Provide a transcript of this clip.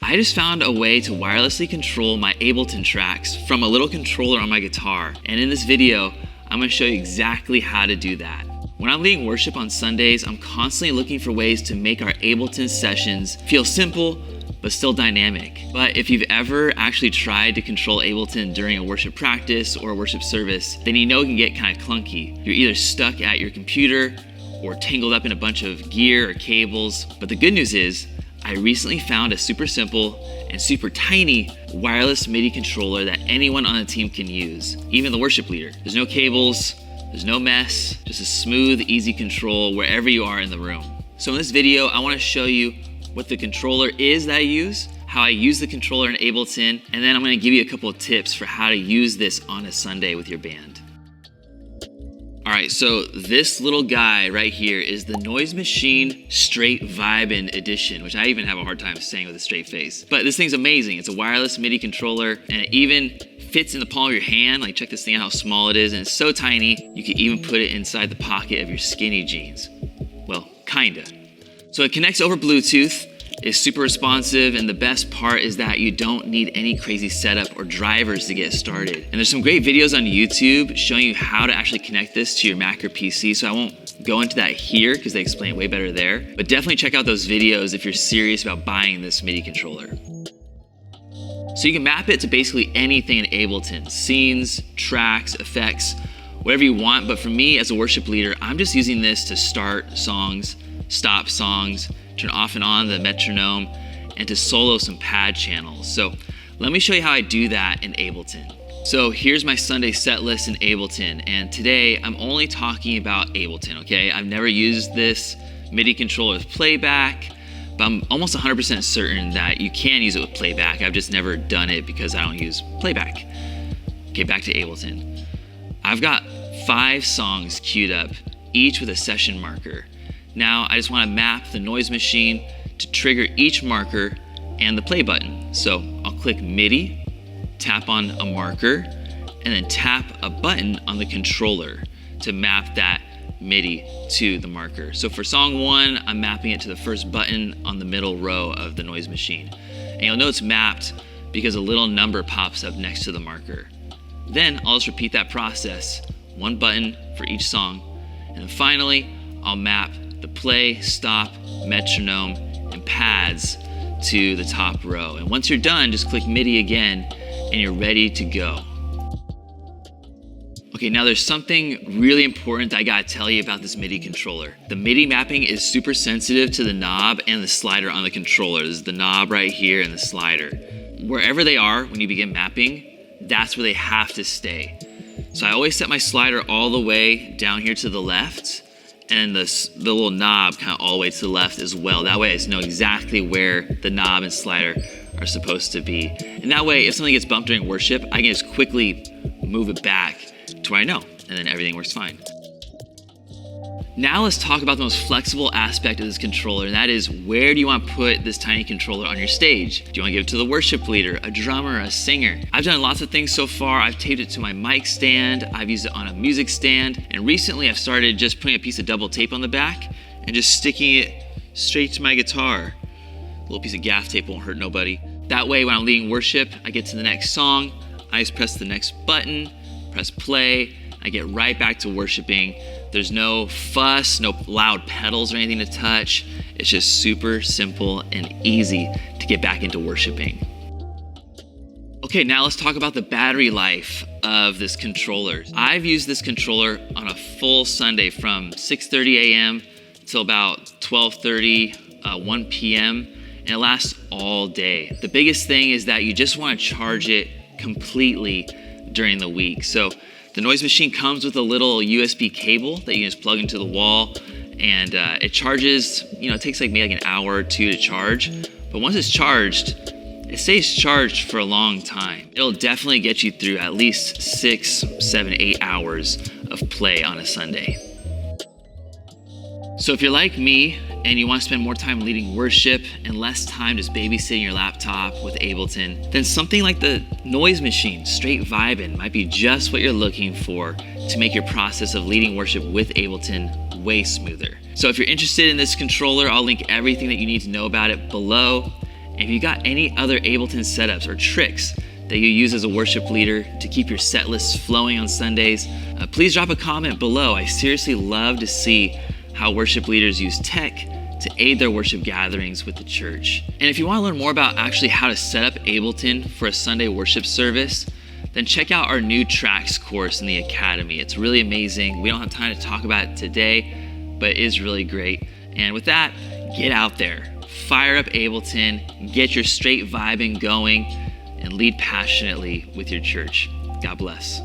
I just found a way to wirelessly control my Ableton tracks from a little controller on my guitar. And in this video, I'm gonna show you exactly how to do that. When I'm leading worship on Sundays, I'm constantly looking for ways to make our Ableton sessions feel simple, but still dynamic. But if you've ever actually tried to control Ableton during a worship practice or a worship service, then you know it can get kind of clunky. You're either stuck at your computer or tangled up in a bunch of gear or cables. But the good news is, I recently found a super simple and super tiny wireless MIDI controller that anyone on the team can use, even the worship leader. There's no cables, there's no mess, just a smooth, easy control wherever you are in the room. So in this video, I want to show you what the controller is that I use, how I use the controller in Ableton, and then I'm going to give you a couple of tips for how to use this on a Sunday with your band. All right, so this little guy right here is the Noise Machine Straight Vibin' Edition, which I even have a hard time saying with a straight face. But this thing's amazing. It's a wireless MIDI controller, and it even fits in the palm of your hand. Like, check this thing out, how small it is, and it's so tiny, you can even put it inside the pocket of your skinny jeans. Well, kinda. So it connects over Bluetooth, is super responsive, and the best part is that you don't need any crazy setup or drivers to get started. And there's some great videos on YouTube showing you how to actually connect this to your Mac or PC, so I won't go into that here because they explain it way better there. But definitely check out those videos if you're serious about buying this MIDI controller. So you can map it to basically anything in Ableton, scenes, tracks, effects, whatever you want. But for me as a worship leader, I'm just using this to start songs, stop songs, turn off and on the metronome, and to solo some pad channels. So let me show you how I do that in Ableton. So here's my Sunday set list in Ableton, and today I'm only talking about Ableton, okay? I've never used this MIDI controller with playback, but I'm almost 100% certain that you can use it with playback. I've just never done it because I don't use playback. Okay, back to Ableton. I've got 5 songs queued up, each with a session marker. Now I just want to map the Noise Machine to trigger each marker and the play button. So I'll click MIDI, tap on a marker, and then tap a button on the controller to map that MIDI to the marker. So for song 1, I'm mapping it to the first button on the middle row of the Noise Machine. And you'll know it's mapped because a little number pops up next to the marker. Then I'll just repeat that process, 1 button for each song. And then finally, I'll map the play, stop, metronome, and pads to the top row. And once you're done, just click MIDI again and you're ready to go. Okay, now there's something really important that I gotta tell you about this MIDI controller. The MIDI mapping is super sensitive to the knob and the slider on the controller. This is the knob right here and the slider. Wherever they are when you begin mapping, that's where they have to stay. So I always set my slider all the way down here to the left, and the little knob kind of all the way to the left as well. That way I just know exactly where the knob and slider are supposed to be. And that way, if something gets bumped during worship, I can just quickly move it back to where I know, and then everything works fine. Now let's talk about the most flexible aspect of this controller, and that is, where do you want to put this tiny controller on your stage? Do you want to give it to the worship leader, a drummer, a singer? I've done lots of things so far. I've taped it to my mic stand, I've used it on a music stand, and recently I've started just putting a piece of double tape on the back and just sticking it straight to my guitar. A little piece of gaff tape won't hurt nobody. That way, when I'm leading worship, I get to the next song, I just press the next button, press play, I get right back to worshiping. There's no fuss, no loud pedals or anything to touch. It's just super simple and easy to get back into worshiping. Okay, now let's talk about the battery life of this controller. I've used this controller on a full Sunday from 6:30 a.m. till about 12:30, 1 p.m., and it lasts all day. The biggest thing is that you just want to charge it completely during the week. So the Noise Machine comes with a little USB cable that you can just plug into the wall, and it charges, it takes like maybe like an hour or 2 to charge, but once it's charged, it stays charged for a long time. It'll definitely get you through at least 6, 7, 8 hours of play on a Sunday. So if you're like me and you want to spend more time leading worship and less time just babysitting your laptop with Ableton, then something like the Noise Machine Straight Vibin' might be just what you're looking for to make your process of leading worship with Ableton way smoother. So if you're interested in this controller, I'll link everything that you need to know about it below. And if you got any other Ableton setups or tricks that you use as a worship leader to keep your set list flowing on Sundays, please drop a comment below. I seriously love to see how worship leaders use tech to aid their worship gatherings with the church. And if you want to learn more about actually how to set up Ableton for a Sunday worship service, then check out our new tracks course in the Academy. It's really amazing. We don't have time to talk about it today, but it is really great. And with that, get out there, fire up Ableton, get your straight vibing going, and lead passionately with your church. God bless.